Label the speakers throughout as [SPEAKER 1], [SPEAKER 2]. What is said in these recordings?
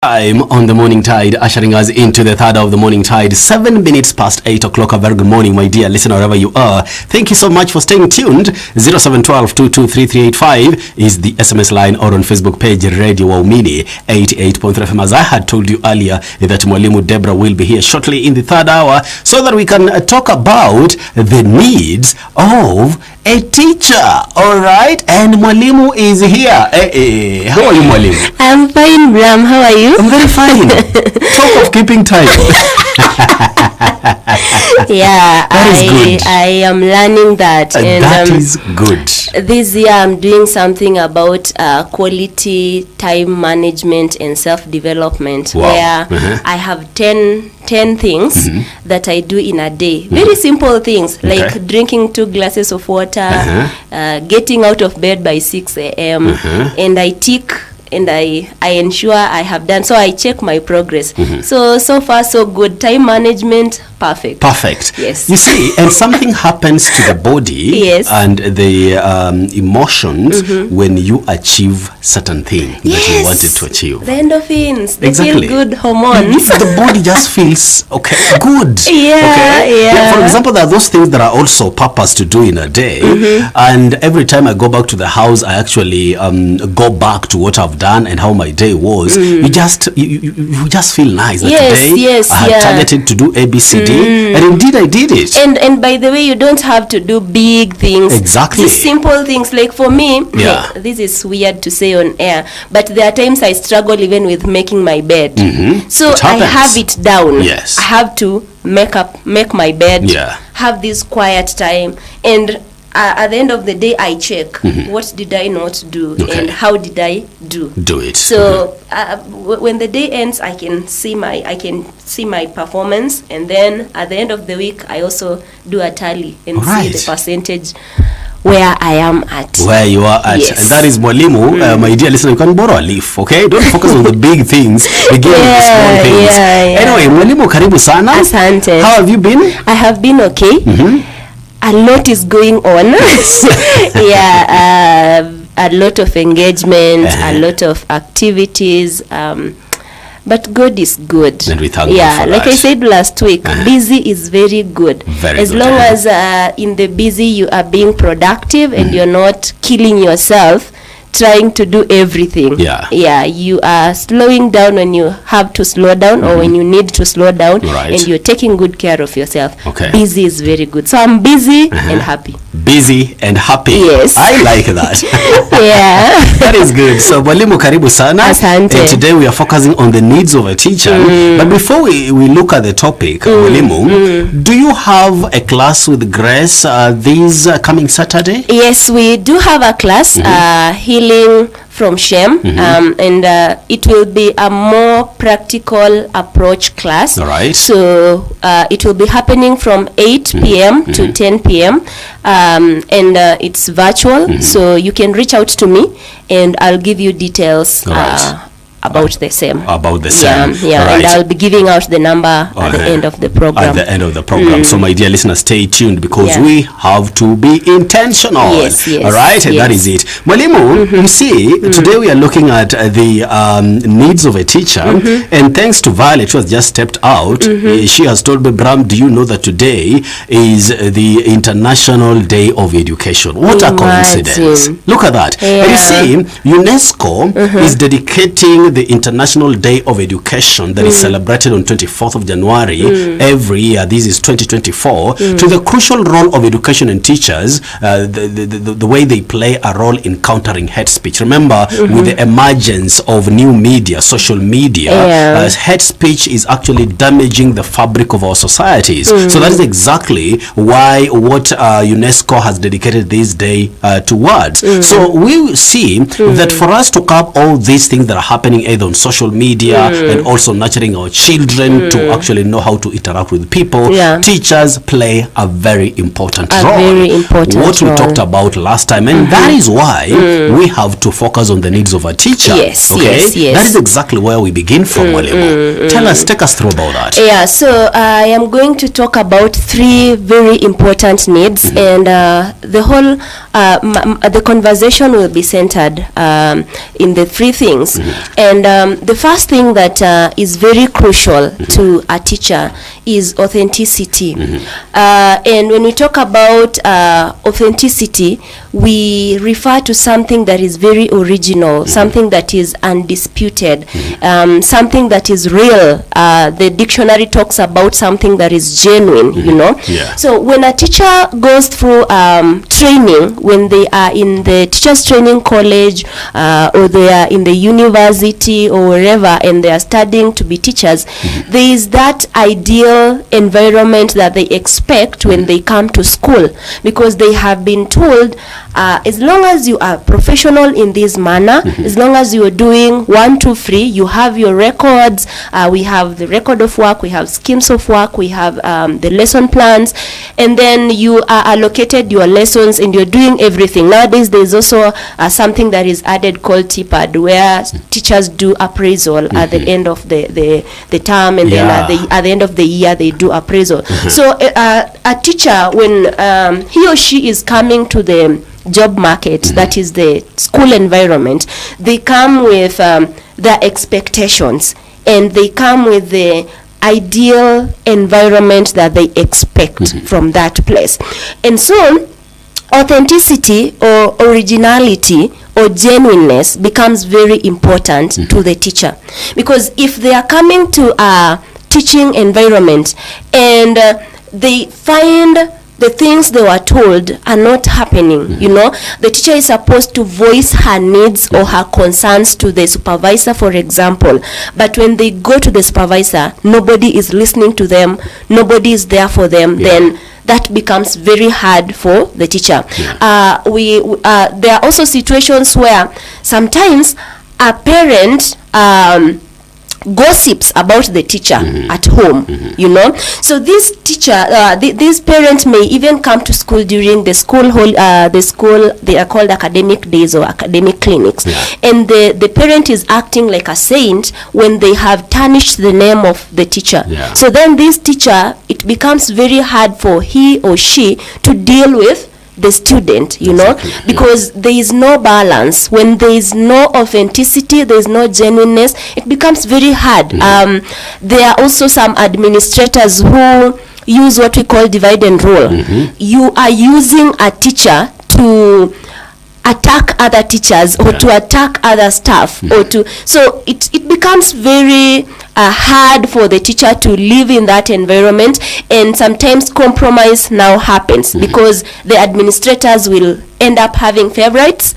[SPEAKER 1] I'm on the morning tide, ushering us into the third of the morning tide. 7 minutes past 8 o'clock. A very good morning, my dear listener, wherever you are. Thank you so much for staying tuned. 0712-223385 is the SMS line, or on Facebook page, Radio Waumini 88.3 FM. As I had told you earlier, that Mwalimu Deborah will be here shortly in the third hour so that we can talk about the needs of a teacher. All right, and Mwalimu is here. How are you, Mwalimu?
[SPEAKER 2] I'm fine, Bram. How are you?
[SPEAKER 1] I'm very fine. Talk of keeping time.
[SPEAKER 2] Yeah,
[SPEAKER 1] that is good.
[SPEAKER 2] I am learning that.
[SPEAKER 1] And that is good.
[SPEAKER 2] This year I'm doing something about quality time management and self-development.
[SPEAKER 1] Wow.
[SPEAKER 2] Where I have 10 things that I do in a day. Very simple things, like drinking 2 glasses of water, getting out of bed by 6 a.m. And I tick and I ensure I have done. So I check my progress. So far so good. Time management, perfect.
[SPEAKER 1] Yes. You see, and something happens to the body and the emotions when you achieve certain thing that you wanted to achieve.
[SPEAKER 2] The endorphins, they feel good hormones.
[SPEAKER 1] The body just feels good.
[SPEAKER 2] Yeah.
[SPEAKER 1] For example, there are those things that are also purpose to do in a day, and every time I go back to the house, I actually go back to what I've done and how my day was. You just feel nice that today I had targeted to do ABCD, and indeed I did it.
[SPEAKER 2] And by the way, you don't have to do big things.
[SPEAKER 1] Exactly.
[SPEAKER 2] These simple things, like for me, this is weird to say on air, but there are times I struggle even with making my bed. So I have it down.
[SPEAKER 1] Yes.
[SPEAKER 2] I have to make my bed, have this quiet time, and at the end of the day, I check what did I not do and how did I do
[SPEAKER 1] it.
[SPEAKER 2] So when the day ends, I can see my performance, and then at the end of the week, I also do a tally and see the percentage where I am at.
[SPEAKER 1] Where you are at.
[SPEAKER 2] Yes.
[SPEAKER 1] And that is Mwalimu. My dear listener, you can borrow a leaf, okay? Don't focus on the big things. Begin with the small things. Anyway, Mwalimu, karibu sana.
[SPEAKER 2] Asante.
[SPEAKER 1] How have you been?
[SPEAKER 2] I have been okay. A lot is going on. A lot of engagement, a lot of activities. But God is good.
[SPEAKER 1] And we thank God for
[SPEAKER 2] like
[SPEAKER 1] that.
[SPEAKER 2] I said last week, busy is very good. As long as in the busy you are being productive and you're not killing yourself trying to do everything. You are slowing down when you have to slow down or when you need to slow down, and you're taking good care of yourself. Busy is very good. So I'm busy and happy.
[SPEAKER 1] Busy and happy.
[SPEAKER 2] Yes.
[SPEAKER 1] I like that. That is good. So Mwalimu, karibu sana.
[SPEAKER 2] Asante.
[SPEAKER 1] And today we are focusing on the needs of a teacher. But before we look at the topic, Mwalimu, do you have a class with Grace this coming Saturday?
[SPEAKER 2] Yes, we do have a class, Healing from Shame, and it will be a more practical approach class. So it will be happening from 8 p.m. to 10 p.m. And it's virtual, so you can reach out to me and I'll give you details about the same. And I'll be giving out the number at the end of the program.
[SPEAKER 1] So my dear listeners, stay tuned because we have to be intentional. All right, and that is it. Mwalimu, you see, today we are looking at the needs of a teacher, and thanks to Violet, who has just stepped out, she has told me, Bram, do you know that today is the International Day of Education? What a coincidence. Look at that. And you see, UNESCO is dedicating the International Day of Education that is celebrated on 24th of January every year. This is 2024 to the crucial role of education and teachers, the way they play a role in countering hate speech. Remember, with the emergence of new media, social media, hate speech is actually damaging the fabric of our societies. So that is exactly why what UNESCO has dedicated this day towards. So we see that for us to curb all these things that are happening either on social media and also nurturing our children to actually know how to interact with people, teachers play a very important role. What we talked about last time, and that is why we have to focus on the needs of a teacher. That is exactly where we begin from. Take us through about that.
[SPEAKER 2] So I am going to talk about 3 very important needs, and the whole the conversation will be centered in the 3 things. And the first thing that is very crucial to a teacher is authenticity. And when we talk about authenticity, we refer to something that is very original, something that is undisputed, something that is real. The dictionary talks about something that is genuine, you know. So when a teacher goes through training, when they are in the teachers training college or they are in the university or wherever, and they are studying to be teachers, there is that ideal environment that they expect when they come to school, because they have been told, as long as you are professional in this manner, as long as you are doing 1, 2, 3, you have your records, we have the record of work, we have schemes of work, we have the lesson plans, and then you are allocated your lessons and you're doing everything. Nowadays there's also something that is added called TPAD, where teachers do appraisal at the end of the term, and then at the end of the year they do appraisal. So a teacher, when he or she is coming to the job market, that is the school environment, they come with their expectations, and they come with the ideal environment that they expect from that place. And so authenticity or originality or genuineness becomes very important to the teacher, because if they are coming to a teaching environment and they find the things they were told are not happening, you know, the teacher is supposed to voice her needs or her concerns to the supervisor, for example, but when they go to the supervisor, nobody is listening to them, nobody is there for them, then that becomes very hard for the teacher. There are also situations where sometimes a parent gossips about the teacher at home, you know. So this teacher, this parent may even come to school during the school they are called academic days or academic clinics, and the parent is acting like a saint when they have tarnished the name of the teacher. So then this teacher, it becomes very hard for he or she to deal with the student, you know, because there is no balance. When there is no authenticity, there is no genuineness, it becomes very hard. There are also some administrators who use what we call divide and rule. You are using a teacher to attack other teachers or to attack other staff, or to, so it becomes very hard for the teacher to live in that environment, and sometimes compromise now happens because the administrators will end up having favorites.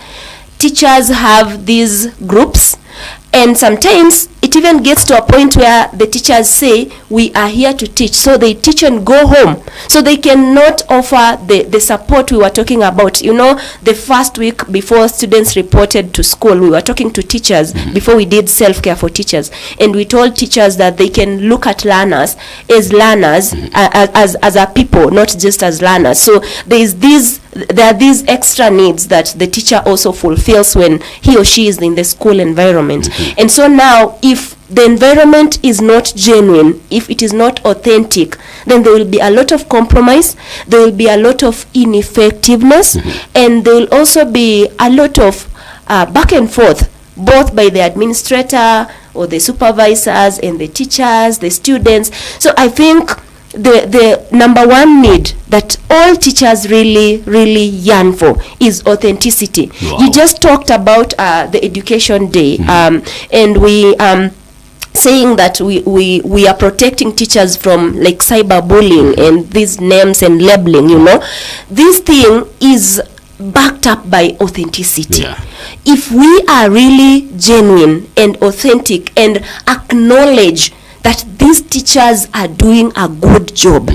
[SPEAKER 2] Teachers have these groups, and sometimes it even gets to a point where the teachers say, we are here to teach, so they teach and go home, so they cannot offer the support we were talking about. You know, the first week before students reported to school, we were talking to teachers before we did self-care for teachers, and we told teachers that they can look at learners as learners, as a people, not just as learners. So there are these extra needs that the teacher also fulfills when he or she is in the school environment. And so now, if the environment is not genuine, if it is not authentic, then there will be a lot of compromise, there will be a lot of ineffectiveness, and there will also be a lot of back and forth, both by the administrator or the supervisors and the teachers, the students. So I think the number one need that all teachers really yearn for is authenticity. You just talked about the education day, and we saying that we are protecting teachers from like cyberbullying and these names and labeling, you know. This thing is backed up by authenticity. If we are really genuine and authentic and acknowledge that these teachers are doing a good job,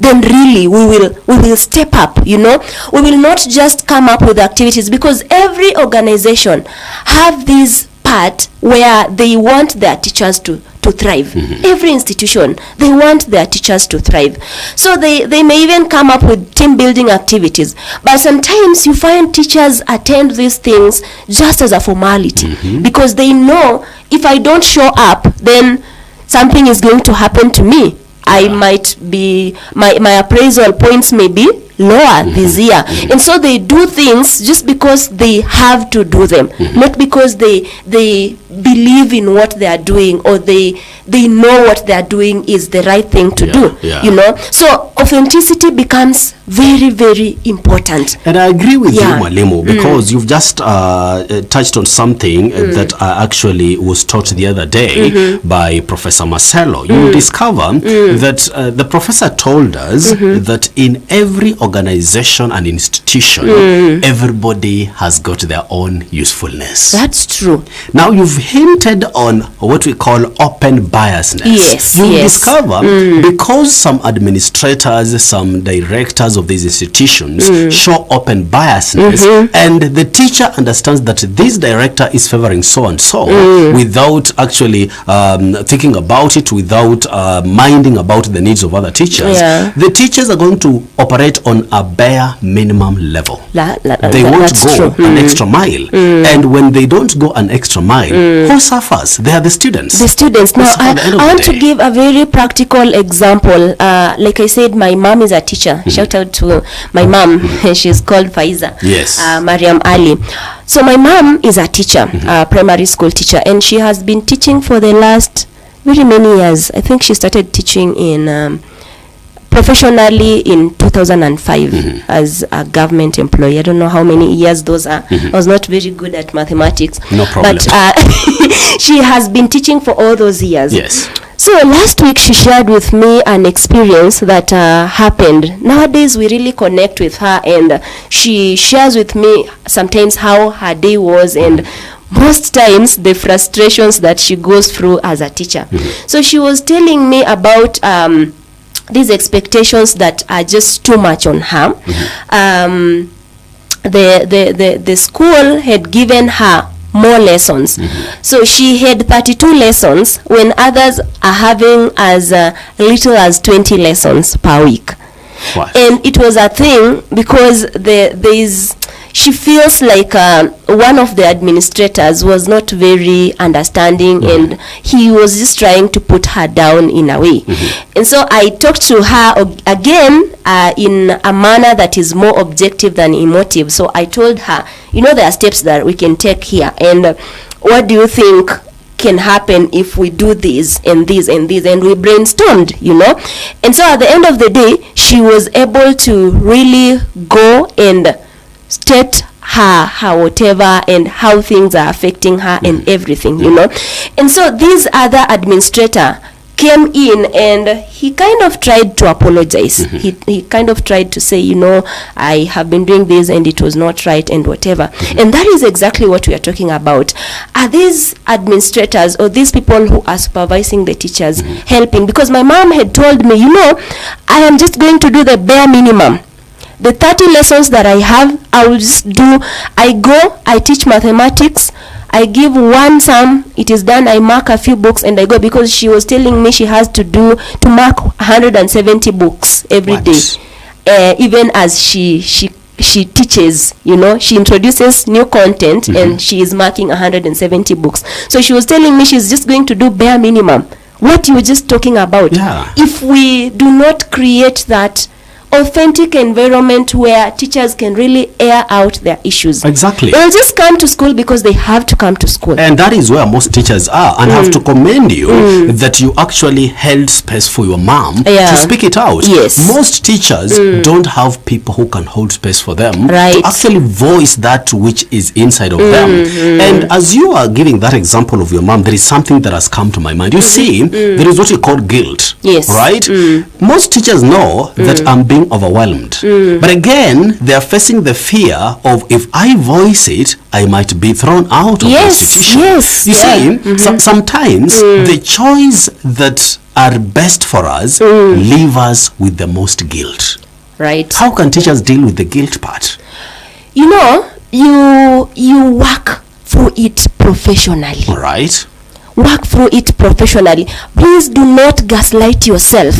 [SPEAKER 2] then really we will step up, you know. We will not just come up with activities, because every organization have this part where they want their teachers to thrive. Every institution, they want their teachers to thrive. So they may even come up with team building activities. But sometimes you find teachers attend these things just as a formality, because they know if I don't show up, then something is going to happen to me. I might be, my appraisal points may be lower this year. And so they do things just because they have to do them, not because they believe in what they are doing, or they know what they are doing is the right thing to do. You know, so authenticity becomes very, very important.
[SPEAKER 1] And I agree with you, Mwalimu, because you've just touched on something that actually was taught the other day by Professor Marcelo. You will discover that the professor told us that in every organization and institution, everybody has got their own usefulness.
[SPEAKER 2] That's true.
[SPEAKER 1] Now, you've hinted on what we call open biasness.
[SPEAKER 2] Yes,
[SPEAKER 1] you discover because some administrators, some directors of these institutions show open biasness, and the teacher understands that this director is favoring so and so without actually thinking about it, without minding about the needs of other teachers. The teachers are going to operate on a bare minimum level. They won't go an extra mile, and when they don't go an extra mile, who suffers? They are the students.
[SPEAKER 2] The students. Now, I want to give a very practical example. Like I said, my mom is a teacher. Shout out to my mom. She's called Faiza.
[SPEAKER 1] Yes.
[SPEAKER 2] Mariam Ali. So my mom is a teacher, a primary school teacher, and she has been teaching for the last very many years. I think she started teaching in professionally in 2005 as a government employee. I don't know how many years those are. I was not very good at mathematics.
[SPEAKER 1] No problem.
[SPEAKER 2] But she has been teaching for all those years.
[SPEAKER 1] Yes.
[SPEAKER 2] So last week she shared with me an experience that happened. Nowadays we really connect with her, and she shares with me sometimes how her day was, and most times the frustrations that she goes through as a teacher. So she was telling me about these expectations that are just too much on her. The school had given her more lessons. So she had 32 lessons when others are having as little as 20 lessons per week.
[SPEAKER 1] What?
[SPEAKER 2] And it was a thing because she feels like one of the administrators was not very understanding, and he was just trying to put her down in a way. And so I talked to her again in a manner that is more objective than emotive. So I told her, you know, there are steps that we can take here, and what do you think can happen if we do this and this and this? And we brainstormed, you know. And so at the end of the day, she was able to really go and state her whatever and how things are affecting her and everything, you know. And so this other administrator came in and he kind of tried to apologize. He kind of tried to say, you know, I have been doing this and it was not right and whatever. And that is exactly what we are talking about. Are these administrators or these people who are supervising the teachers helping? Because my mom had told me, you know, I am just going to do the bare minimum. The 30 lessons that I have, I will just do. I go, I teach mathematics, I give one sum, it is done, I mark a few books and I go, because she was telling me she has to mark 170 books every day. Even as she teaches, you know, she introduces new content and she is marking 170 books. So she was telling me she's just going to do bare minimum. What you were just talking about. If we do not create that authentic environment where teachers can really air out their issues.
[SPEAKER 1] Exactly.
[SPEAKER 2] They'll just come to school because they have to come to school. And
[SPEAKER 1] that is where most teachers are. And I have to commend you that you actually held space for your mom to speak it out.
[SPEAKER 2] Yes.
[SPEAKER 1] Most teachers don't have people who can hold space for them to actually voice that which is inside of them. And as you are giving that example of your mom, there is something that has come to my mind. You see, there is what we call guilt.
[SPEAKER 2] Yes.
[SPEAKER 1] Right? Most teachers know that I'm being overwhelmed, but again they are facing the fear of, if I voice it, I might be thrown out of the institution. You see, sometimes the choice that are best for us leave us with the most guilt.
[SPEAKER 2] Right.
[SPEAKER 1] How can teachers deal with the guilt part?
[SPEAKER 2] You know, you work through it professionally.
[SPEAKER 1] All right.
[SPEAKER 2] Work through it professionally. Please do not gaslight yourself.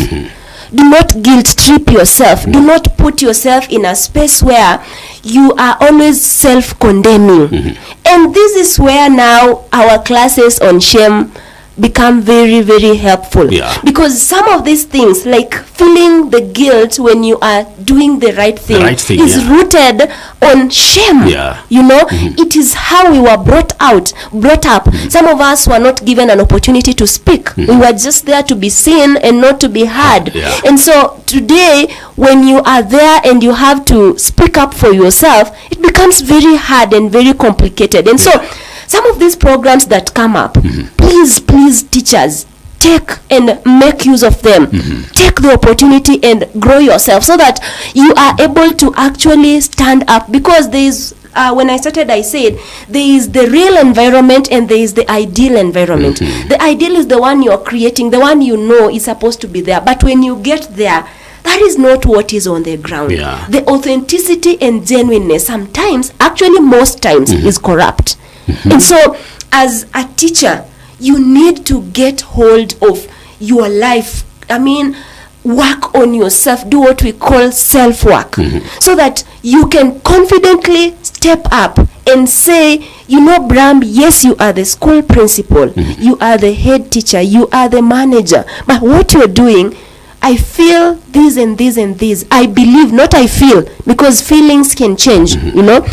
[SPEAKER 2] Do not guilt trip yourself. Do not put yourself in a space where you are always self-condemning. And this is where now our classes on shame become very, very helpful.
[SPEAKER 1] Yeah.
[SPEAKER 2] Because some of these things, like feeling the guilt when you are doing the right thing, is rooted on shame.
[SPEAKER 1] Yeah.
[SPEAKER 2] You know, it is how we were brought up. Some of us were not given an opportunity to speak. We were just there to be seen and not to be heard.
[SPEAKER 1] Yeah.
[SPEAKER 2] And so today, when you are there and you have to speak up for yourself, it becomes very hard and very complicated. And so some of these programs that come up, please, teachers, take and make use of them. Take the opportunity and grow yourself so that you are able to actually stand up, because there is when I started, I said there is the real environment and there is the ideal environment. The ideal is the one you're creating, the one you know is supposed to be there. But when you get there, that is not what is on the ground.
[SPEAKER 1] Yeah.
[SPEAKER 2] The authenticity and genuineness sometimes, actually most times, is corrupt. And so as a teacher, you need to get hold of your life. I mean, work on yourself, do what we call self-work, so that you can confidently step up and say, you know, Bram, yes, you are the school principal, you are the head teacher, you are the manager, but what you're doing, I feel this and this and this. I believe, not I feel, because feelings can change, you know.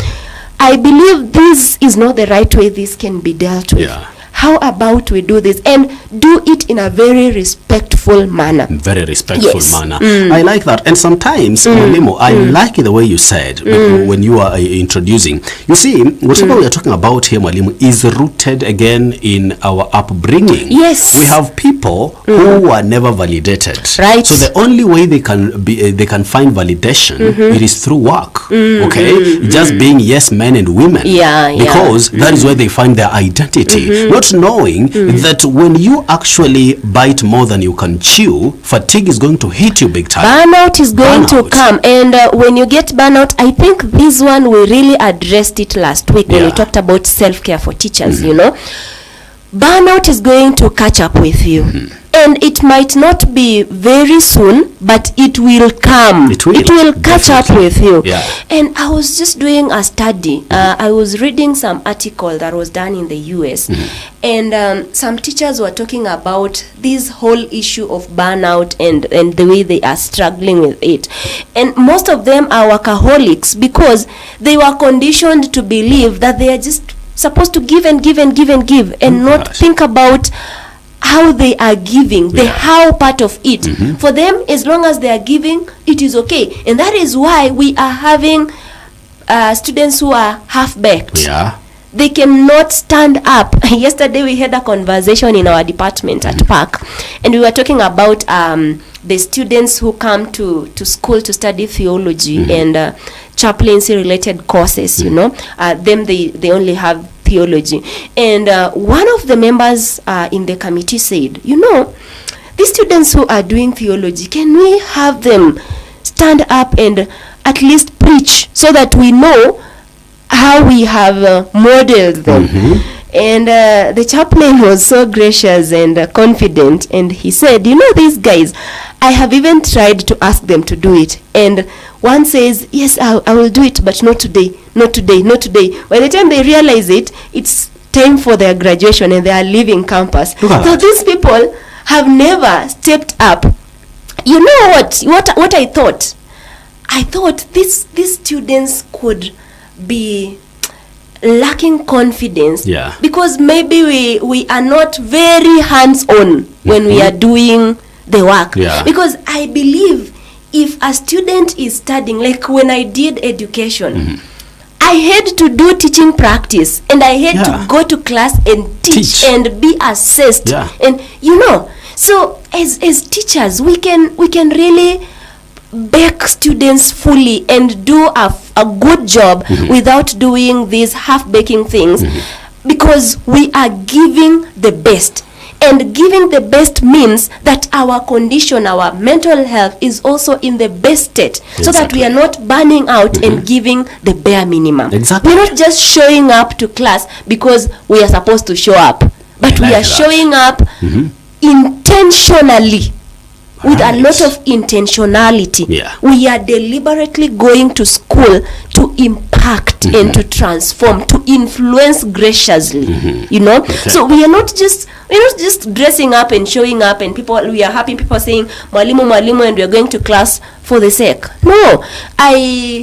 [SPEAKER 2] I believe this is not the right way this can be dealt with.
[SPEAKER 1] Yeah.
[SPEAKER 2] How about we do this and do it in a very respectful manner?
[SPEAKER 1] Very respectful manner. I like that. And sometimes, Mwalimu, I like the way you said when you are introducing. You see, whatever we are talking about here, Mwalimu, is rooted again in our upbringing.
[SPEAKER 2] Yes.
[SPEAKER 1] We have people who are never validated.
[SPEAKER 2] Right.
[SPEAKER 1] So the only way they can find validation, it is through work. Okay? Just being yes men and women.
[SPEAKER 2] Yeah.
[SPEAKER 1] Because that is where they find their identity. Not knowing that when you actually bite more than you can chew, fatigue is going to hit you big time.
[SPEAKER 2] Burnout is going to come. And when you get burnout, I think this one, we really addressed it last week when we talked about self-care for teachers, you know. Burnout is going to catch up with you. And it might not be very soon, but it will come. It will catch up with you.
[SPEAKER 1] Yeah.
[SPEAKER 2] And I was just doing a study. I was reading some article that was done in the US. And some teachers were talking about this whole issue of burnout and the way they are struggling with it. And most of them are workaholics because they were conditioned to believe that they are just supposed to give and give and give and give and not think about how they are giving, the how part of it. For them, as long as they are giving, it is okay. And that is why we are having students who are half-baked.
[SPEAKER 1] Yeah.
[SPEAKER 2] They cannot stand up. Yesterday we had a conversation in our department at Park, and we were talking about the students who come to school to study theology and chaplaincy related courses, you know. They only have theology. And one of the members in the committee said, you know, these students who are doing theology, can we have them stand up and at least preach so that we know how we have modeled them? And the chaplain was so gracious and confident, and he said, you know, these guys, I have even tried to ask them to do it, and one says, yes, I will do it, but not today, not today, not today. By the time they realize it, it's time for their graduation and they are leaving campus. So these people have never stepped up. You know what I thought? I thought these students could be lacking confidence, because maybe we are not very hands-on when we are doing the work. Because I believe if a student is studying, like when I did education, I had to do teaching practice, and I had to go to class and teach and be assessed. And you know, so as teachers, we can really bake students fully and do a good job without doing these half-baking things, because we are giving the best. And giving the best means that our condition, our mental health is also in the best state, so that we are not burning out and giving the bare minimum. We're not just showing up to class because we are supposed to show up, but we are showing up intentionally with a lot of intentionality. We are deliberately going to school to impact and to transform, to influence graciously. You know, so we're not just dressing up and showing up, and we are happy people saying mwalimu, and we are going to class for the sake. No, I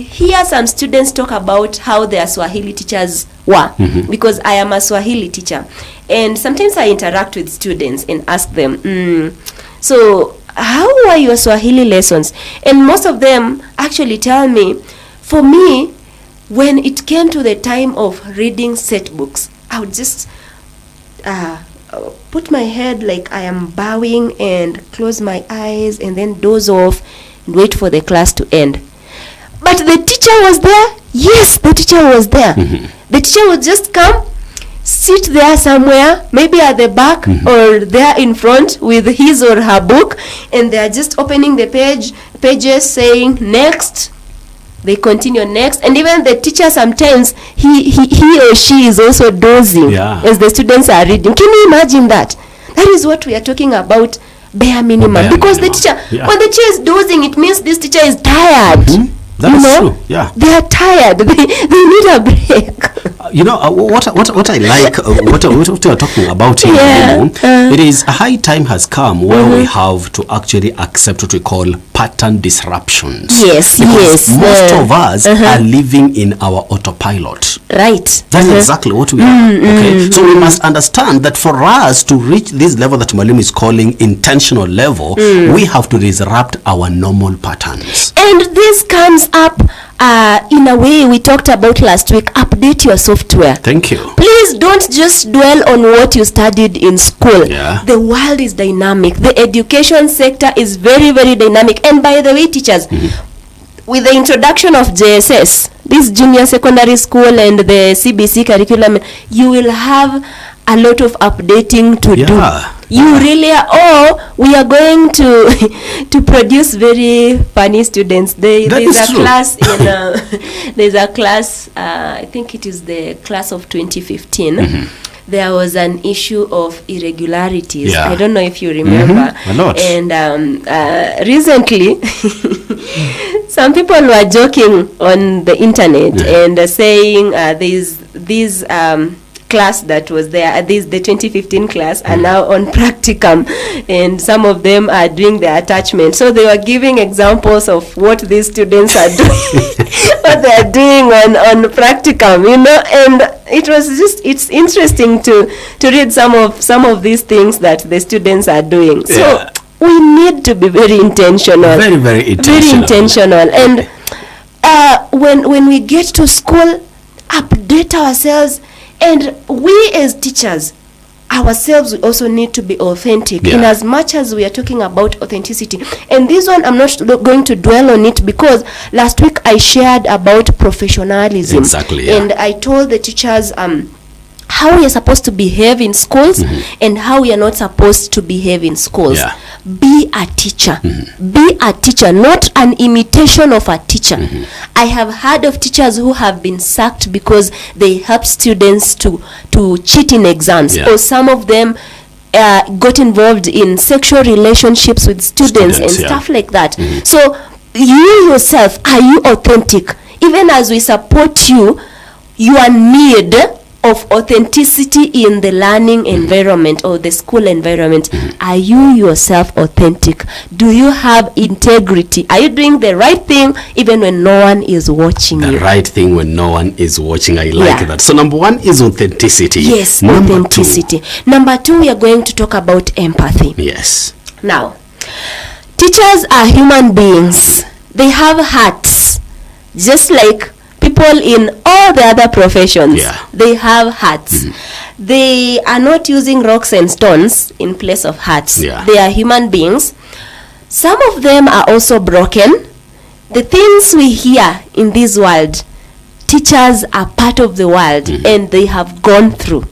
[SPEAKER 2] hear some students talk about how their Swahili teachers were, because I am a Swahili teacher, and sometimes I interact with students and ask them, so how were your Swahili lessons? And most of them actually tell me, for me, when it came to the time of reading set books, I would just put my head like I am bowing and close my eyes and then doze off and wait for the class to end. But the teacher was there. Yes, the teacher was there. The teacher would just come, sit there somewhere, maybe at the back or there in front with his or her book, and they are just opening the pages saying next. They continue next, and even the teacher sometimes he or she is also dozing as the students are reading. Can you imagine that? That is what we are talking about, bare minimum. Because the teacher, when the teacher is dozing, it means this teacher is tired.
[SPEAKER 1] That is true. Yeah,
[SPEAKER 2] they are tired. They need a break.
[SPEAKER 1] What I like, what we are talking about here, it is a high time has come where we have to actually accept what we call pattern disruptions.
[SPEAKER 2] Yes,
[SPEAKER 1] because most of us are living in our autopilot.
[SPEAKER 2] Right.
[SPEAKER 1] That's exactly what we are. Okay, so we must understand that for us to reach this level that Mwalimu is calling intentional level, we have to disrupt our normal patterns.
[SPEAKER 2] And this comes up in a way we talked about last week. Update your software.
[SPEAKER 1] Thank you.
[SPEAKER 2] Please don't just dwell on what you studied in school. The world is dynamic. The education sector is very, very dynamic. And by the way, teachers, with the introduction of JSS, this junior secondary school, and the CBC curriculum, you will have a lot of updating to do. You really are. Oh, we are going to produce very funny students. There's a class in there's a class, I think it is the class of 2015. There was an issue of irregularities. I don't know if you remember.
[SPEAKER 1] A lot.
[SPEAKER 2] And recently some people were joking on the internet and saying these class that was there, the 2015 class, are now on practicum, and some of them are doing the attachment. So they were giving examples of what these students are doing, what they are doing on practicum, and it was it's interesting to read some of these things that the students are doing. So we need to be very intentional.
[SPEAKER 1] Very, very intentional.
[SPEAKER 2] Very intentional. And when we get to school, update ourselves. And we as teachers ourselves also need to be authentic in as much as we are talking about authenticity. And this one, I'm not going to dwell on it, because last week I shared about professionalism.
[SPEAKER 1] Exactly.
[SPEAKER 2] And I told the teachers how we are supposed to behave in schools and how we are not supposed to behave in schools. Be a teacher. Be a teacher, not an imitation of a teacher. I have heard of teachers who have been sacked because they helped students to cheat in exams, or some of them got involved in sexual relationships with students and stuff like that. So you yourself, are you authentic? Even as we support you, your need of authenticity in the learning environment or the school environment, are you yourself authentic? Do you have integrity? Are you doing the right thing even when no one is watching you?
[SPEAKER 1] The right thing when no one is watching. I like that. So number one is authenticity.
[SPEAKER 2] Yes, authenticity. Number two, we are going to talk about empathy.
[SPEAKER 1] Yes.
[SPEAKER 2] Now, teachers are human beings. They have hearts, just like people in all the other professions. They have hearts. They are not using rocks and stones in place of hearts. They are human beings. Some of them are also broken. The things we hear in this world, teachers are part of the world and they have gone through.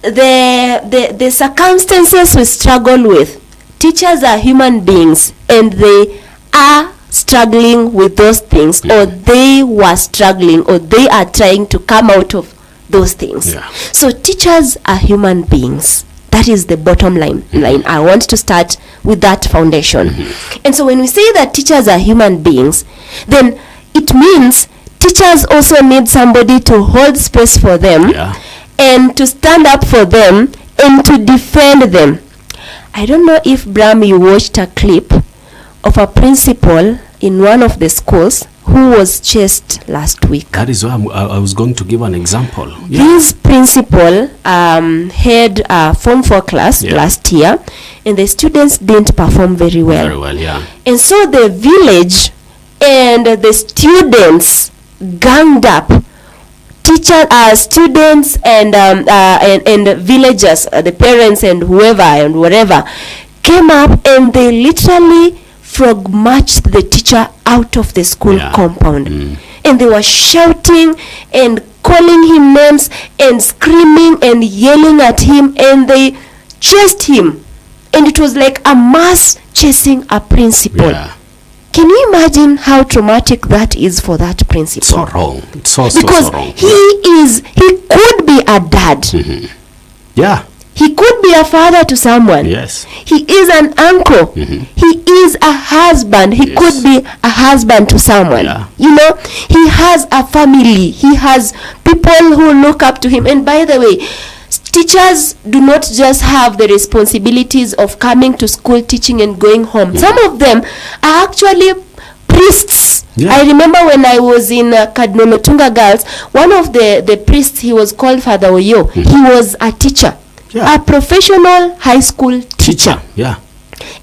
[SPEAKER 2] The circumstances we struggle with, teachers are human beings and they are struggling with those things, or they were struggling, or they are trying to come out of those things. So teachers are human beings. That is the bottom line. I want to start with that foundation. And so when we say that teachers are human beings, then it means teachers also need somebody to hold space for them, and to stand up for them and to defend them. I don't know if, Bram, you watched a clip of a principal in one of the schools who was chased last week.
[SPEAKER 1] That is why I was going to give an example.
[SPEAKER 2] This principal had a Form 4 class last year, and the students didn't perform very well. And so the village and the students ganged up. Students and villagers, the parents and whoever and whatever, came up and they literally frog marched the teacher out of the school compound. And they were shouting and calling him names and screaming and yelling at him, and they chased him. And it was like a mass chasing a principal. Can you imagine how traumatic that is for that principal?
[SPEAKER 1] So wrong. It's so wrong.
[SPEAKER 2] He could be a dad. He could be a father to someone. He is an uncle. He is a husband. He could be a husband to someone. You know, he has a family. He has people who look up to him. And by the way, teachers do not just have the responsibilities of coming to school, teaching, and going home. Some of them are actually priests. I remember when I was in Cardinal Otunga Girls, one of the priests, he was called Father Oyo. He was a teacher, a professional high school teacher.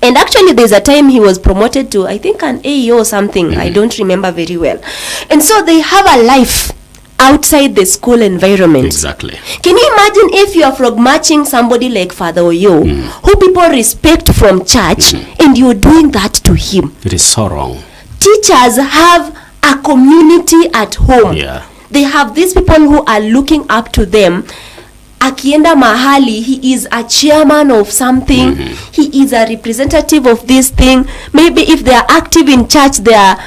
[SPEAKER 2] And actually there's a time he was promoted to, I think, an AEO or something. I don't remember very well. And so they have a life outside the school environment. Can you imagine if you are frog marching somebody like Father Oyo, who people respect from church, and you're doing that to him?
[SPEAKER 1] It is so wrong.
[SPEAKER 2] Teachers have a community at home. They have these people who are looking up to them. Akienda mahali, he is a chairman of something. He is a representative of this thing. Maybe if they are active in church, they are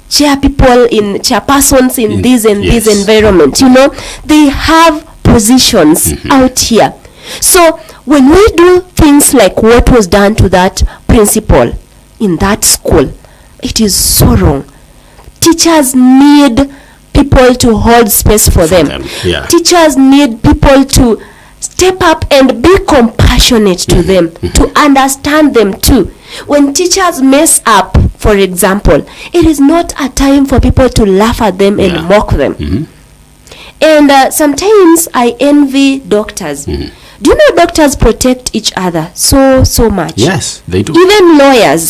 [SPEAKER 2] chairpersons in this and this environment. You know, they have positions out here. So when we do things like what was done to that principal in that school, it is so wrong. Teachers need people to hold space for them. Teachers need people to step up and be compassionate to them, to understand them too. When teachers mess up, for example, it is not a time for people to laugh at them and mock them. And sometimes I envy doctors. Do you know doctors protect each other so much?
[SPEAKER 1] Yes, they do.
[SPEAKER 2] Even lawyers.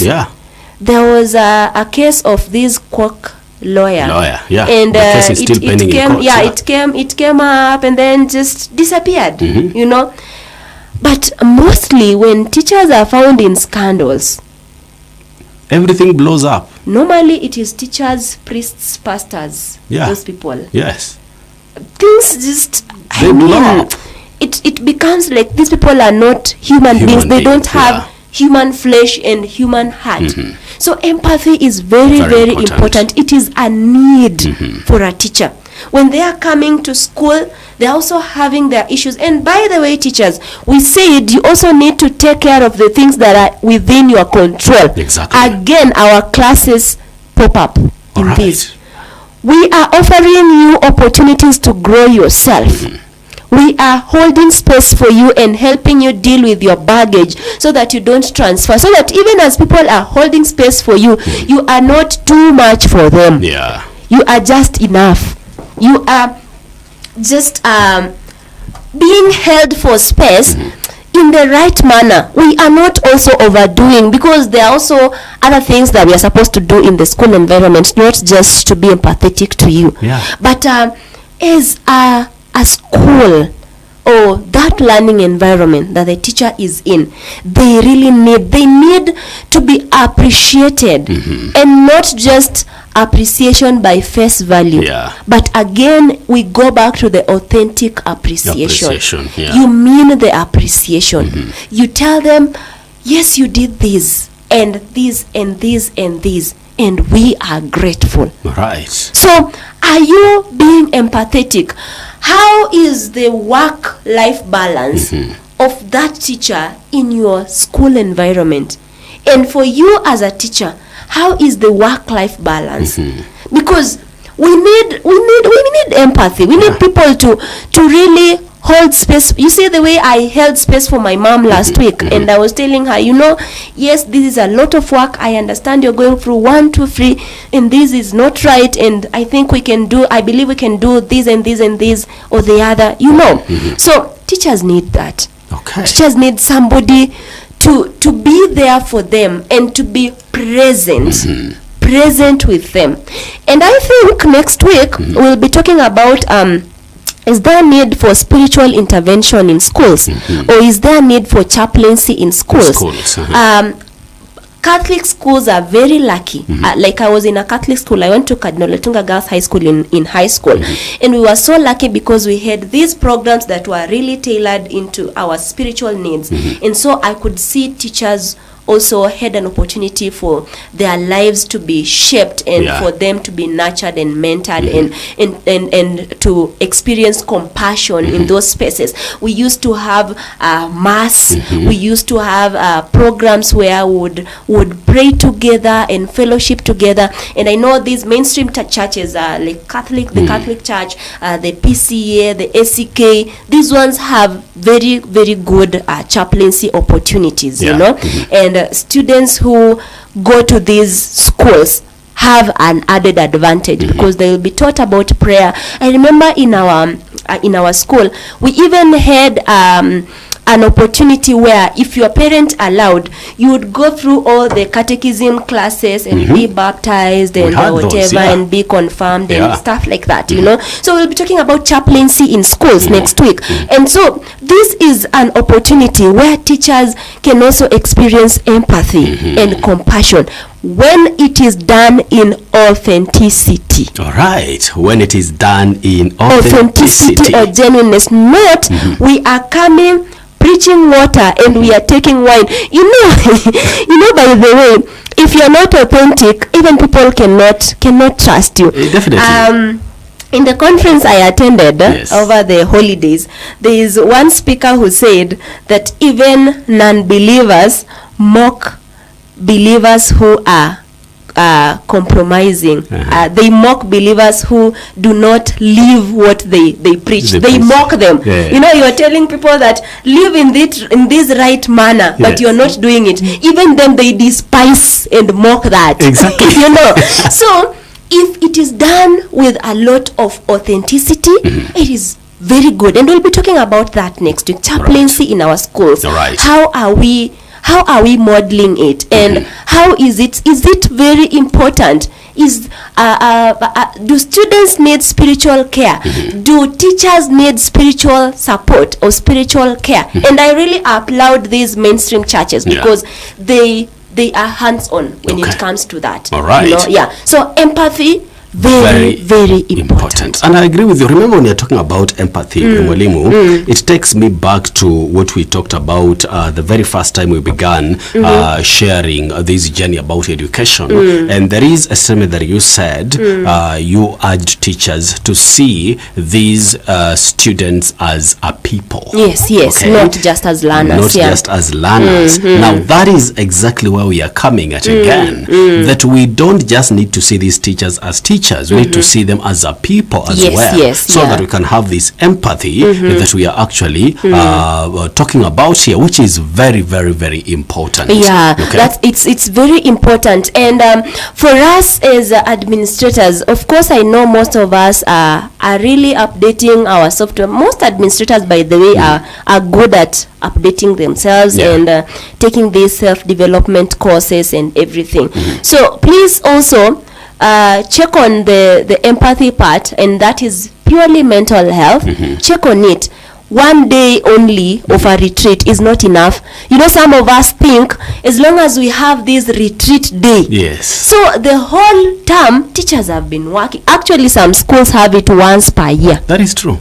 [SPEAKER 2] There was a case of this quack lawyer. And
[SPEAKER 1] the case is still pending in court.
[SPEAKER 2] It came up and then just disappeared. You know. But mostly when teachers are found in scandals,
[SPEAKER 1] everything blows up.
[SPEAKER 2] Normally it is teachers, priests, pastors, those people. Things just,
[SPEAKER 1] they blow up.
[SPEAKER 2] It becomes like these people are not human beings. They don't have human flesh and human heart. So empathy is very, very important. It is a need for a teacher. When they are coming to school, they're also having their issues. And by the way, teachers, we said you also need to take care of the things that are within your control. Again, our classes pop up in this. We are offering you opportunities to grow yourself. We are holding space for you and helping you deal with your baggage so that you don't transfer. So that even as people are holding space for you, you are not too much for them. You are just enough. You are just being held for space in the right manner. We are not also overdoing, because there are also other things that we are supposed to do in the school environment, not just to be empathetic to you. But as a school or that learning environment that the teacher is in, they really need to be appreciated, and not just appreciation by face value. But again, we go back to the authentic appreciation. You mean the appreciation. You tell them, yes, you did this and this and this and this, and we are grateful. So are you being empathetic? How is the work-life balance of that teacher in your school environment? And for you as a teacher, how is the work-life balance? Because we need empathy. We need people to really hold space. You see the way I held space for my mom last week, and I was telling her, yes, this is a lot of work. I understand you're going through 1, 2, 3, and this is not right. And I believe we can do this and this and this or the other. So teachers need that.
[SPEAKER 1] Okay.
[SPEAKER 2] Teachers need somebody to be there for them and to be present. Present with them. And I think next week we'll be talking about is there a need for spiritual intervention in schools, or is there a need for chaplaincy in schools? Catholic schools are very lucky. Like I was in a Catholic school. I went to Cardinal Letunga Girls High School in high school. And we were so lucky because we had these programs that were really tailored into our spiritual needs. And so I could see teachers also had an opportunity for their lives to be shaped and for them to be nurtured and mentored and to experience compassion in those spaces. We used to have mass. We used to have programs where we would pray together and fellowship together. And I know these mainstream churches, like Catholic, the Catholic Church, the PCA, the ACK, these ones have very, very good chaplaincy opportunities, and students who go to these schools have an added advantage because they will be taught about prayer. I remember in our school, we even had an opportunity where if your parent allowed, you would go through all the catechism classes and be baptized and whatever and be confirmed and stuff like that, So we'll be talking about chaplaincy in schools next week. And so this is an opportunity where teachers can also experience empathy and compassion when it is done in authenticity.
[SPEAKER 1] All right. When it is done in authenticity
[SPEAKER 2] or genuineness. Not we are coming preaching water and we are taking wine. By the way, if you're not authentic, even people cannot trust you.
[SPEAKER 1] Definitely.
[SPEAKER 2] In the conference I attended over the holidays, there is one speaker who said that even non-believers mock believers who are compromising. They mock believers who do not live what they preach. They mock them. You are telling people that live in this right manner, but you're not doing it. Even them, they despise and mock that.
[SPEAKER 1] Exactly.
[SPEAKER 2] So if it is done with a lot of authenticity, it is very good. And we'll be talking about that next week. Chaplaincy in our schools. How are we modeling it, and how is it very important? Do students need spiritual care? Do teachers need spiritual support or spiritual care? And I really applaud these mainstream churches because they are hands-on when it comes to that.
[SPEAKER 1] All right.
[SPEAKER 2] So empathy, very, very important.
[SPEAKER 1] And I agree with you. Remember, when you're talking about empathy, Mwalimu, it takes me back to what we talked about the very first time we began sharing this journey about education. And there is a statement that you said, you urged teachers to see these students as a people.
[SPEAKER 2] Yes, not just as learners.
[SPEAKER 1] Not just as learners. Now, that is exactly where we are coming at again, that we don't just need to see these teachers as teachers. We need to see them as a people as well, so that we can have this empathy that we are actually talking about here, which is very, very, very important.
[SPEAKER 2] It's very important. And for us as administrators, of course, I know most of us are really updating our software. Most administrators, by the way, are good at updating themselves and taking these self-development courses and everything. So please also check on the empathy part, and that is purely mental health. Check on it. One day only of a retreat is not enough. Some of us think as long as we have this retreat day. So the whole term, teachers have been working. Actually, some schools have it once per year.
[SPEAKER 1] That is true.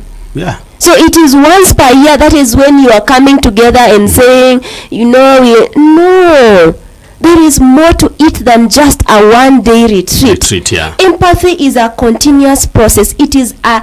[SPEAKER 2] So it is once per year. That is when you are coming together and saying, no. There is more to it than just a one-day retreat. Empathy is a continuous process. It is a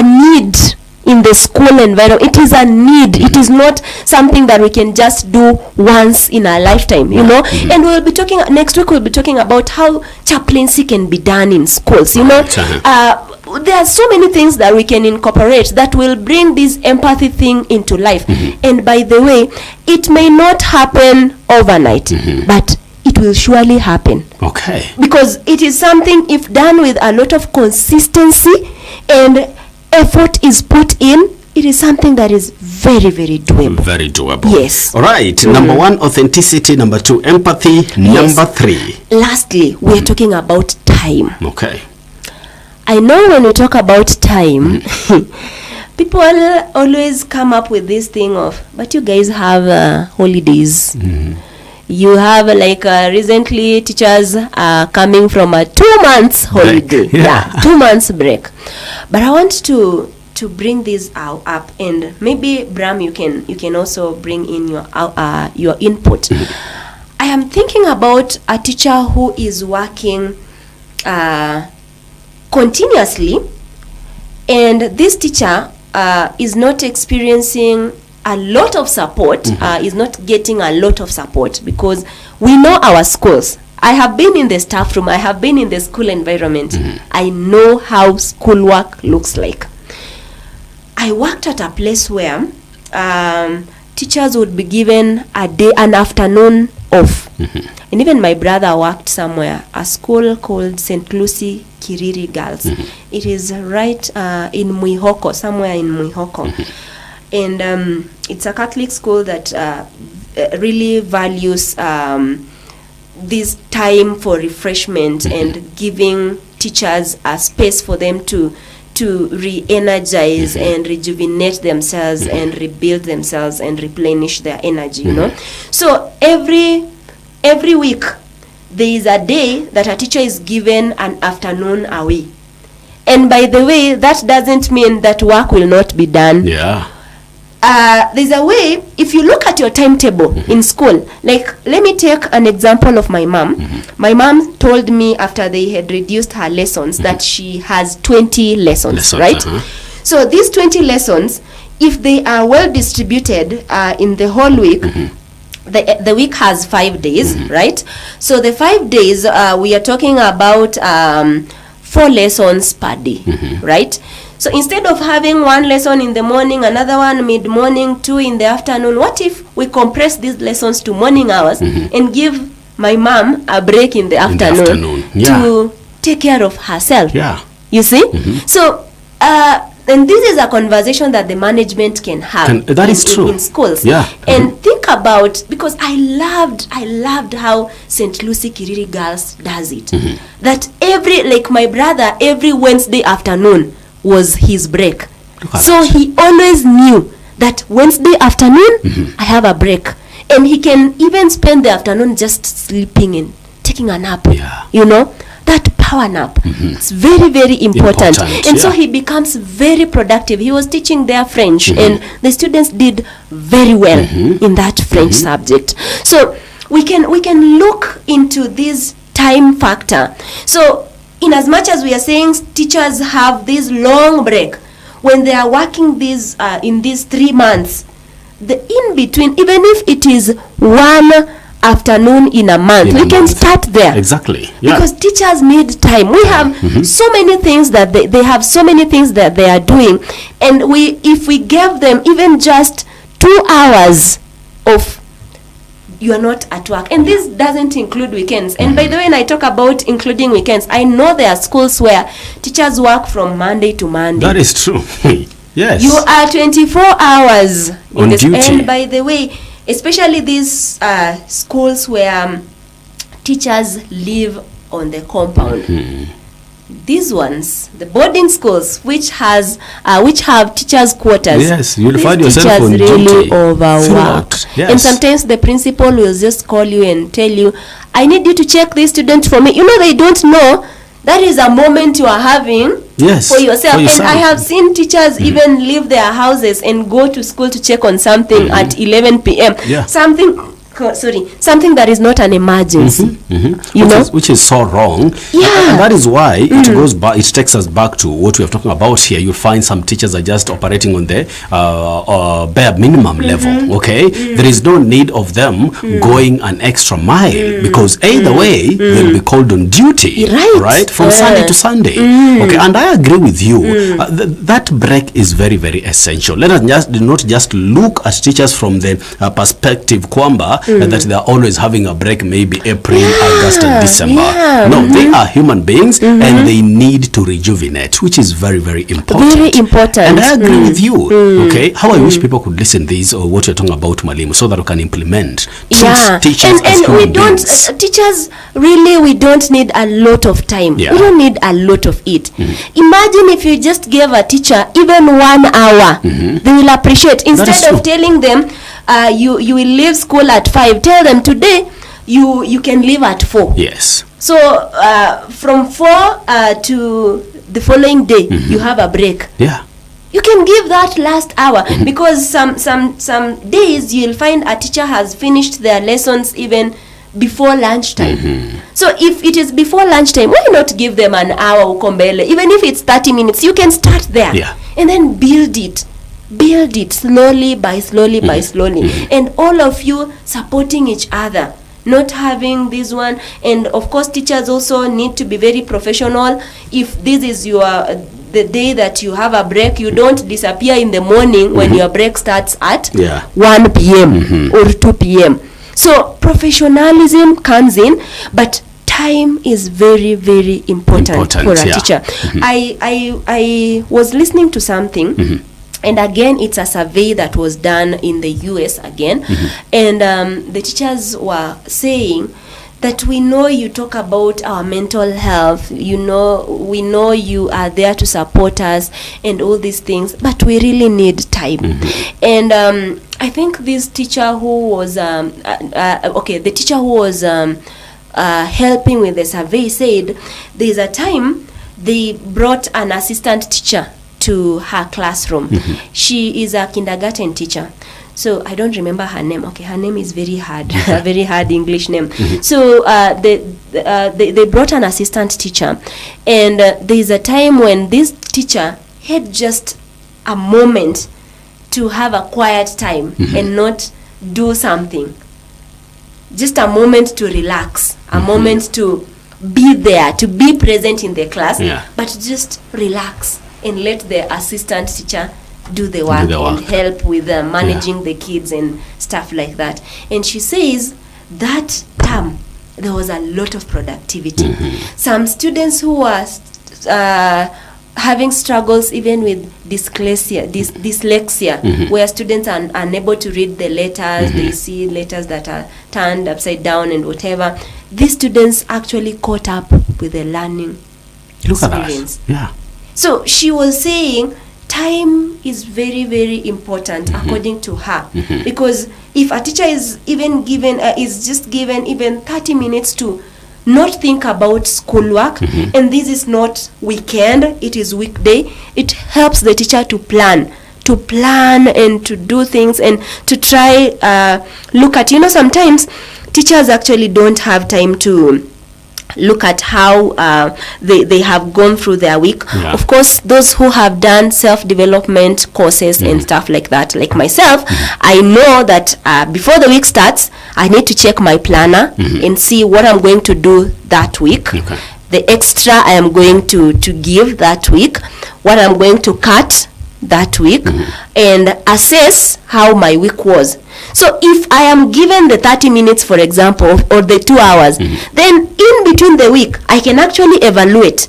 [SPEAKER 2] need in the school environment. It is a need. It is not something that we can just do once in our lifetime, you know. And we'll be talking next week. We'll be talking about how chaplaincy can be done in schools, you know. There are so many things that we can incorporate that will bring this empathy thing into life. And by the way, it may not happen overnight, but it will surely happen.
[SPEAKER 1] Okay.
[SPEAKER 2] Because it is something, if done with a lot of consistency and effort is put in, it is something that is very, very doable.
[SPEAKER 1] Very doable.
[SPEAKER 2] Yes.
[SPEAKER 1] All right. Number 1, authenticity. Number 2, empathy. Number 3.
[SPEAKER 2] Lastly, we're talking about time.
[SPEAKER 1] Okay.
[SPEAKER 2] I know when we talk about time, people always come up with this thing of, but you guys have holidays. You have like recently teachers are coming from a 2 months holiday. Yeah, 2 months break. But I want to bring this up, and maybe Bram, you can also bring in your input. I am thinking about a teacher who is working continuously, and this teacher is not experiencing a lot of support, is not getting a lot of support, because we know our schools. I have been in the staff room, I have been in the school environment. I know how schoolwork looks like. I worked at a place where teachers would be given an afternoon off. And even my brother worked somewhere, a school called St. Lucie Kiriri Girls. It is right in Mwihoko, somewhere in Mwihoko. And it's a Catholic school that really values this time for refreshment and giving teachers a space for them to re-energize and rejuvenate themselves and rebuild themselves and replenish their energy, you know. So every week there is a day that a teacher is given an afternoon away. And by the way, that doesn't mean that work will not be done.
[SPEAKER 1] Yeah.
[SPEAKER 2] There's a way, if you look at your timetable in school, like, let me take an example of my mom. My mom told me after they had reduced her lessons that she has 20 lessons, right? So these 20 lessons, if they are well distributed in the whole week, the week has 5 days, right? So the 5 days, we are talking about 4 lessons per day, right? So instead of having 1 lesson in the morning, another one mid-morning, 2 in the afternoon, what if we compress these lessons to morning hours and give my mom a break in the afternoon, to take care of herself?
[SPEAKER 1] Yeah.
[SPEAKER 2] You see? So, and this is a conversation that the management can have
[SPEAKER 1] that is true.
[SPEAKER 2] In schools.
[SPEAKER 1] Yeah.
[SPEAKER 2] And think about, because I loved how St. Lucie Kiriri Girls does it. That like my brother, every Wednesday afternoon was his break. So he always knew that Wednesday afternoon, I have a break. And he can even spend the afternoon just sleeping and taking a nap.
[SPEAKER 1] Yeah.
[SPEAKER 2] You know, that power nap. It's very, very important. And so he becomes very productive. He was teaching their French, and the students did very well in that French subject. So we can look into this time factor. So in as much as we are saying teachers have this long break, when they are working these in these 3 months, the in between, even if it is 1 afternoon in a month, we can start there.
[SPEAKER 1] Exactly.
[SPEAKER 2] Yeah. Because teachers need time. We have so many things that they have so many things that they are doing, and if we gave them even just 2 hours of, you are not at work, and this doesn't include weekends. And by the way, when I talk about including weekends, I know there are schools where teachers work from Monday to Monday.
[SPEAKER 1] That is true. Yes.
[SPEAKER 2] You are 24 hours
[SPEAKER 1] on duty.
[SPEAKER 2] And by the way, especially these schools where teachers live on the compound. These ones, the boarding schools, which have teachers' quarters.
[SPEAKER 1] Yes, you'll find yourself on
[SPEAKER 2] really
[SPEAKER 1] duty.
[SPEAKER 2] Overwork.
[SPEAKER 1] Yes.
[SPEAKER 2] And sometimes the principal will just call you and tell you, I need you to check this student for me. You know, they don't know that is a moment you are having for yourself. And I have seen teachers even leave their houses and go to school to check on something at 11 p.m.
[SPEAKER 1] Yeah.
[SPEAKER 2] Something something that is not an emergency. You know,
[SPEAKER 1] which is so wrong.
[SPEAKER 2] Yeah.
[SPEAKER 1] And that is why it goes back. It takes us back to what we are talking about here. You'll find some teachers are just operating on the bare minimum level. Okay, there is no need of them going an extra mile, because either way they'll be called on duty, right, from Sunday to Sunday. Okay, and I agree with you. That break is very, very essential. Let us not just look at teachers from the perspective kwamba that they are always having a break, maybe April, August and December. No, they are human beings and they need to rejuvenate, which is very, very important.
[SPEAKER 2] Very important.
[SPEAKER 1] And I agree with you. Okay, how I wish people could listen this or what you're talking about, Mwalimu, so that we can implement. Teachers
[SPEAKER 2] and we don't teachers really, we don't need a lot of time. We don't need a lot of it. Imagine if you just gave a teacher even 1 hour, they will appreciate. Instead of telling them you will leave school at 5, tell them today you can leave at 4.
[SPEAKER 1] Yes.
[SPEAKER 2] So from 4 to the following day, you have a break.
[SPEAKER 1] Yeah.
[SPEAKER 2] You can give that last hour, because some days you'll find a teacher has finished their lessons even before lunchtime. So if it is before lunchtime, why not give them an hour ukombele? Even if it's 30 minutes, you can start there. And then build it slowly by slowly by slowly, and all of you supporting each other, not having this one. And of course teachers also need to be very professional. If this is the day that you have a break, you don't disappear in the morning when your break starts at 1 p.m. or 2 p.m. So professionalism comes in, but time is very, very important for a teacher. I was listening to something, and again it's a survey that was done in the US again, and the teachers were saying that we know you talk about our mental health, we know you are there to support us and all these things, but we really need time. And I think this teacher who was the teacher who was helping with the survey said there's a time they brought an assistant teacher to her classroom. She is a kindergarten teacher. So I don't remember her name. Okay, her name is very hard, a very hard English name. So they brought an assistant teacher, and there's a time when this teacher had just a moment to have a quiet time and not do something. Just a moment to relax, a moment to be there, to be present in the class, but just relax and let the assistant teacher do the work and help with managing the kids and stuff like that. And she says that term there was a lot of productivity. Some students who were having struggles even with dyslexia, where students are unable to read the letters, they see letters that are turned upside down and whatever. These students actually caught up with the learning experience. So she was saying time is very, very important according to her, because if a teacher is even given just given even 30 minutes to not think about schoolwork, and this is not weekend, it is weekday, it helps the teacher to plan and to do things and to try look at, sometimes teachers actually don't have time to look at how they have gone through their week. Of course, those who have done self-development courses and stuff like that, like myself, I know that before the week starts, I need to check my planner and see what I'm going to do that week, the extra I am going to give that week, what I'm going to cut that week, and assess how my week was. So if I am given the 30 minutes, for example, or the 2 hours, then in between the week, I can actually evaluate,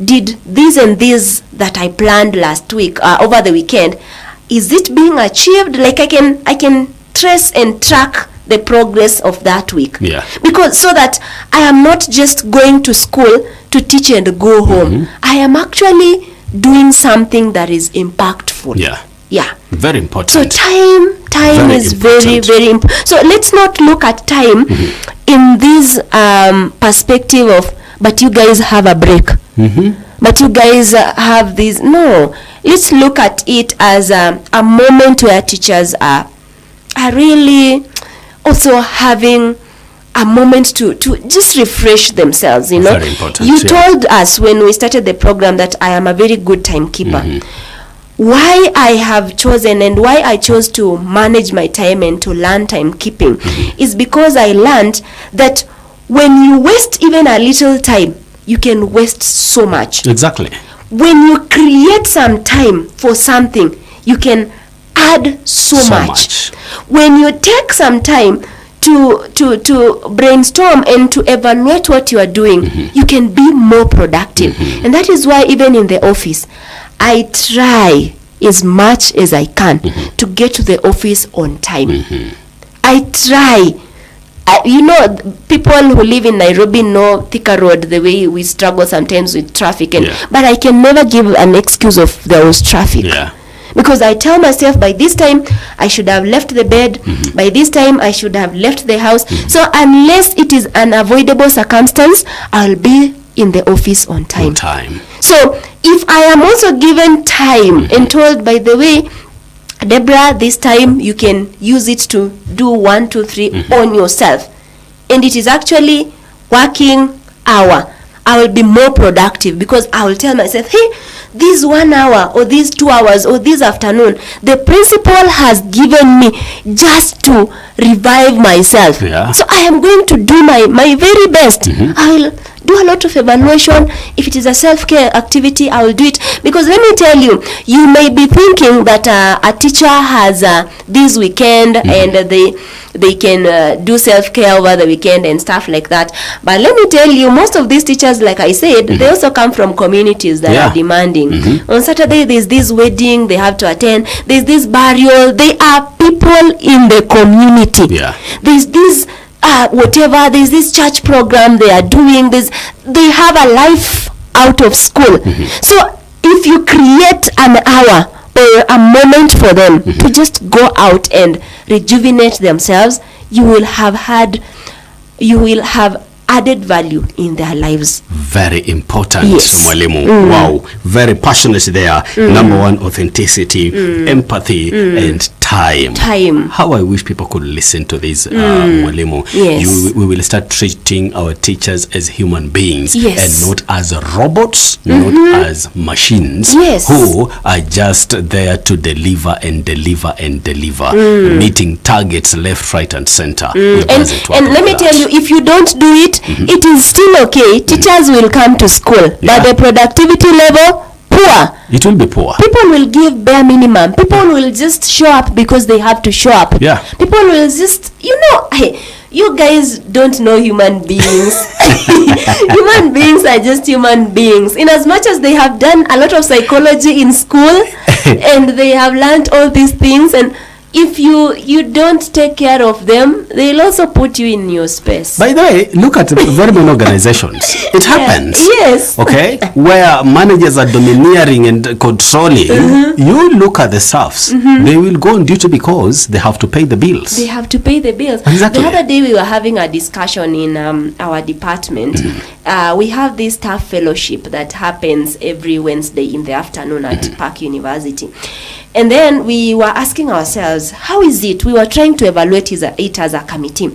[SPEAKER 2] did this and this that I planned last week, over the weekend, is it being achieved? Like I can trace and track the progress of that week. Because so that I am not just going to school to teach and go home. I am actually doing something that is impactful. Very important. So time very is important. Very, very important. So let's not look at time in this perspective of, but you guys have a break, but you guys have this. No, let's look at it as a moment where teachers are really also having a moment to just refresh themselves, you know.
[SPEAKER 1] Very important.
[SPEAKER 2] You told us when we started the program that I am a very good timekeeper. Why I have chosen and why I chose to manage my time and to learn timekeeping is because I learned that when you waste even a little time, you can waste so much.
[SPEAKER 1] Exactly.
[SPEAKER 2] When you create some time for something, you can add so much. When you take some time to brainstorm and to evaluate what you are doing, you can be more productive. And that is why even in the office, I try as much as I can to get to the office on time. I try. You know, people who live in Nairobi know Thika Road, the way we struggle sometimes with traffic. But I can never give an excuse of there was traffic. Because I tell myself by this time I should have left the bed, by this time I should have left the house. So unless it is an avoidable circumstance, I'll be in the office on time. So if I am also given time and told, by the way, Deborah, this time you can use it to do 1, 2, 3 on yourself, and it is actually working hour, I will be more productive, because I will tell myself, hey, this 1 hour or these 2 hours or this afternoon, the principal has given me just to revive myself. So I am going to do my very best. I will do a lot of evaluation. If it is a self-care activity, I will do it. Because let me tell you, you may be thinking that a teacher has this weekend and they can do self-care over the weekend and stuff like that. But let me tell you, most of these teachers, like I said, they also come from communities that are demanding. On Saturday, there's this wedding they have to attend. There's this burial. They are people in the community. There's this whatever, there's this church program they are doing. They have a life out of school. So if you create an hour or a moment for them to just go out and rejuvenate themselves, you will have added value in their lives.
[SPEAKER 1] Very important, Mwalimu. Wow, very passionate there. Number one, authenticity, empathy, and time. How I wish people could listen to this, Mwalimu. We will start treating our teachers as human beings and not as robots, not as machines who are just there to deliver and deliver and deliver, meeting targets left, right, and center.
[SPEAKER 2] And let me tell you, if you don't do it, it is still okay. Teachers will come to school, but the productivity level, poor.
[SPEAKER 1] It will be poor.
[SPEAKER 2] People will give bare minimum. People will just show up because they have to show up. People will just, hey, you guys don't know human beings. Human beings are just human beings. In as much as they have done a lot of psychology in school and they have learned all these things, and if you don't take care of them, they'll also put you in your space.
[SPEAKER 1] By the way, look at very many organizations. It happens. Okay, where managers are domineering and controlling. You look at the staffs. They will go on duty because they have to pay the bills.
[SPEAKER 2] They have to pay the bills.
[SPEAKER 1] Exactly.
[SPEAKER 2] The other day we were having a discussion in our department. We have this staff fellowship that happens every Wednesday in the afternoon at Park University. And then we were asking ourselves, how is it? We were trying to evaluate it as a committee.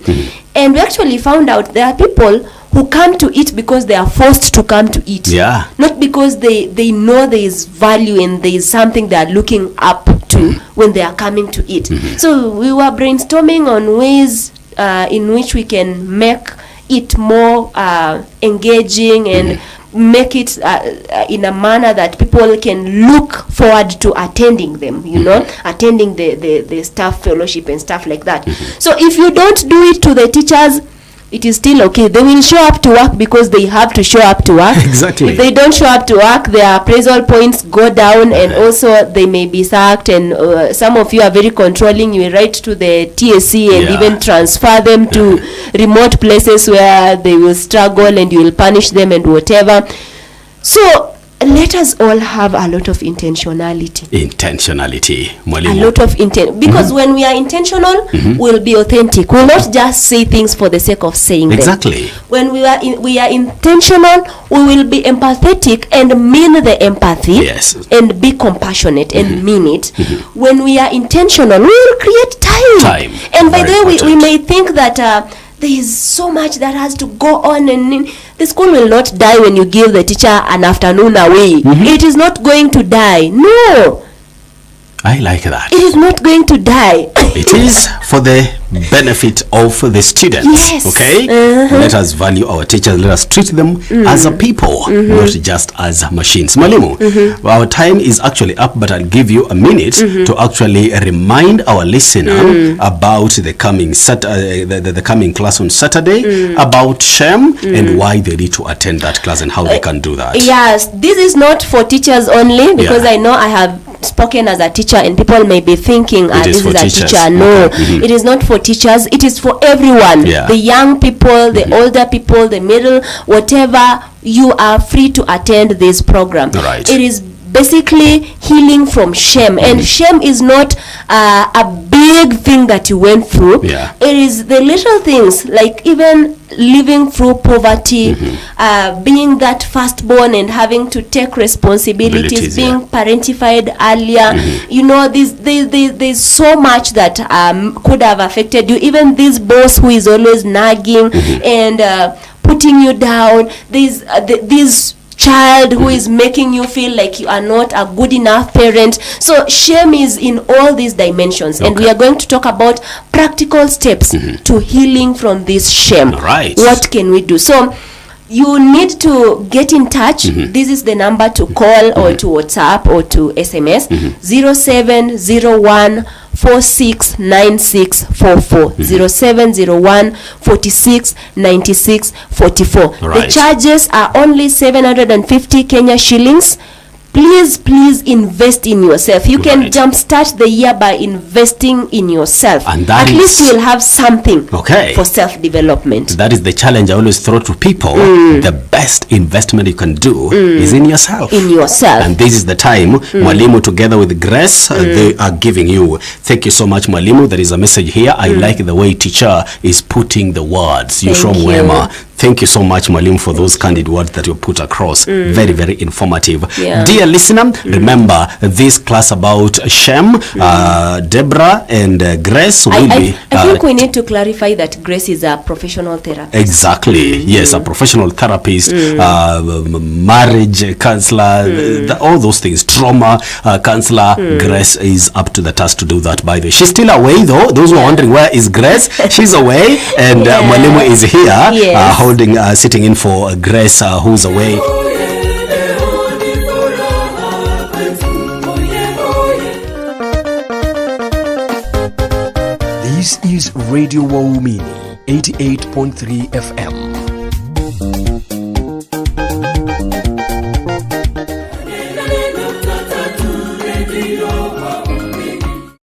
[SPEAKER 2] And we actually found out there are people who come to it because they are forced to come to it. Not because they know there is value and there is something they are looking up to when they are coming to it. So we were brainstorming on ways in which we can make it more engaging and make it in a manner that people can look forward to attending them, attending the staff fellowship and stuff like that. So if you don't do it to the teachers, it is still okay. They will show up to work because they have to show up to work.
[SPEAKER 1] Exactly.
[SPEAKER 2] If they don't show up to work, their appraisal points go down, and also they may be sacked. And some of you are very controlling. You write to the TSC and even transfer them to remote places where they will struggle, and you will punish them and whatever. So let us all have a lot of intentionality.
[SPEAKER 1] Mwalimu.
[SPEAKER 2] A lot of intent, because when we are intentional, we'll be authentic. We'll not just say things for the sake of saying them.
[SPEAKER 1] Exactly.
[SPEAKER 2] When we are intentional, we will be empathetic and mean the empathy.
[SPEAKER 1] Yes.
[SPEAKER 2] And be compassionate and mean it. When we are intentional, we will create time. And by the way, we may think that there is so much that has to go on, and the school will not die when you give the teacher an afternoon away. It is not going to die. No.
[SPEAKER 1] I like that.
[SPEAKER 2] It is not going to die.
[SPEAKER 1] It is for the benefit of the students.
[SPEAKER 2] Yes.
[SPEAKER 1] Okay? Let us value our teachers. Let us treat them as a people, not just as machines. Mwalimu, our time is actually up, but I'll give you a minute to actually remind our listener about the coming the coming class on Saturday, about SHEM and why they need to attend that class and how they can do that.
[SPEAKER 2] Yes, this is not for teachers only, because I know I have spoken as a teacher and people may be thinking this is a teacher. No, it is not for teachers. It is for everyone. The young people, the older people, the middle, whatever. You are free to attend this program.
[SPEAKER 1] Right.
[SPEAKER 2] It is basically healing from shame, and shame is not a big thing that you went through. It is the little things, like even living through poverty, being that firstborn and having to take responsibilities, being parentified earlier. You know, there's so much that could have affected you. Even this boss who is always nagging and putting you down. This child who is making you feel like you are not a good enough parent. So shame is in all these dimensions, and we are going to talk about practical steps to healing from this shame. What can we do? So you need to get in touch. This is the number to call or to WhatsApp or to SMS. 0701 469644. 0701 469644. The charges are only 750 Kenya shillings. Please invest in yourself. You can jumpstart the year by investing in yourself. And at least you'll have something for self-development.
[SPEAKER 1] That is the challenge I always throw to people. The best investment you can do is in yourself. And this is the time Mwalimu together with Grace, they are giving you. Thank you so much, Mwalimu. There is a message here. I like the way teacher is putting the words. You're from Wema. Thank you so much, Mwalimu, for those candid words that you put across. Very, very informative. Dear listener, remember this class about SHEM, Deborah and Grace will be...
[SPEAKER 2] I think we need to clarify that Grace is a professional therapist.
[SPEAKER 1] Exactly. Yes, a professional therapist, marriage counselor, all those things, trauma counselor. Grace is up to the task to do that, by the way. She's still away, though. Those who are wondering, where is Grace? She's away, and Mwalimu is here. Sitting in for Grace, who's away.
[SPEAKER 3] This is Radio Waumini 88.3 FM.